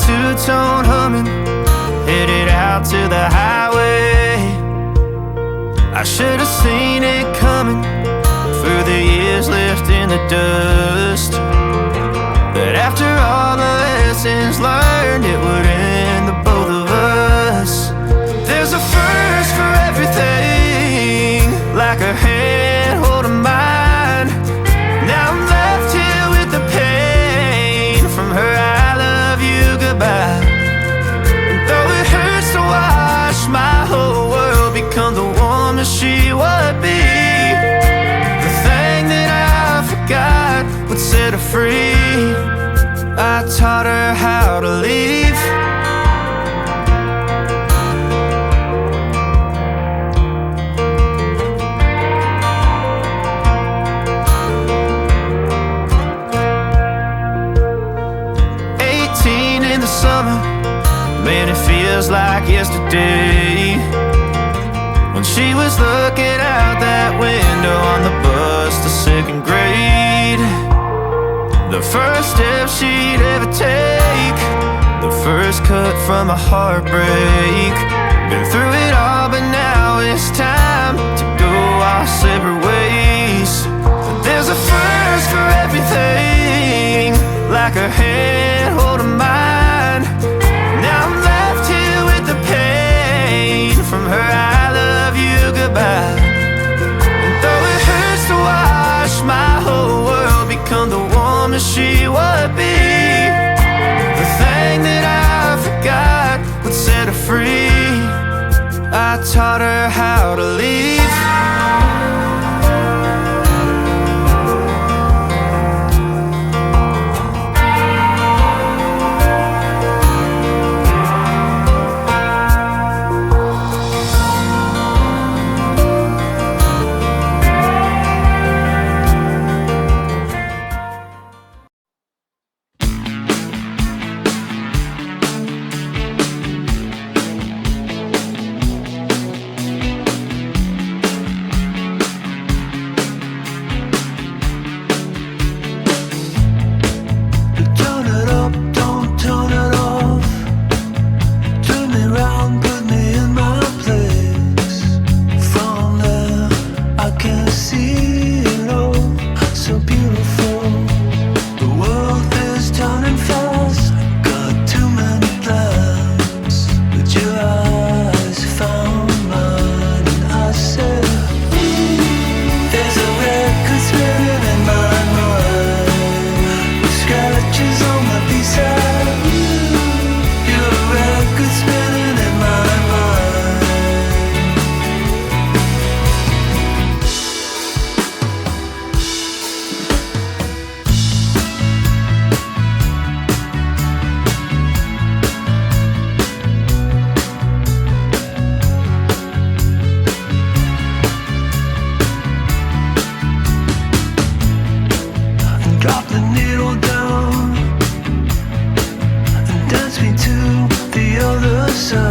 two-tone humming, headed out to the highway. I should have seen it coming through the years left in the dust. But after all the lessons learned, it would end the both of us. There's a first for everything, like a hand holding mine. Now I'm left here with the pain from her I love you goodbye. And though it hurts to watch my whole world become the woman she would be, the thing that I forgot would set her free. I taught her how to leave. summer, man, it feels like yesterday, when she was looking out that window on the bus to second grade. The first step she'd ever take, the first cut from a heartbreak. Been through it all, but now it's time to go our separate ways. There's a first for everything, like her hand holding mine. Now I'm left here with the pain from her I love you goodbye. And though it hurts to watch my whole world become the woman she would be, the thing that I forgot would set her free. I taught her how to leave. The other side.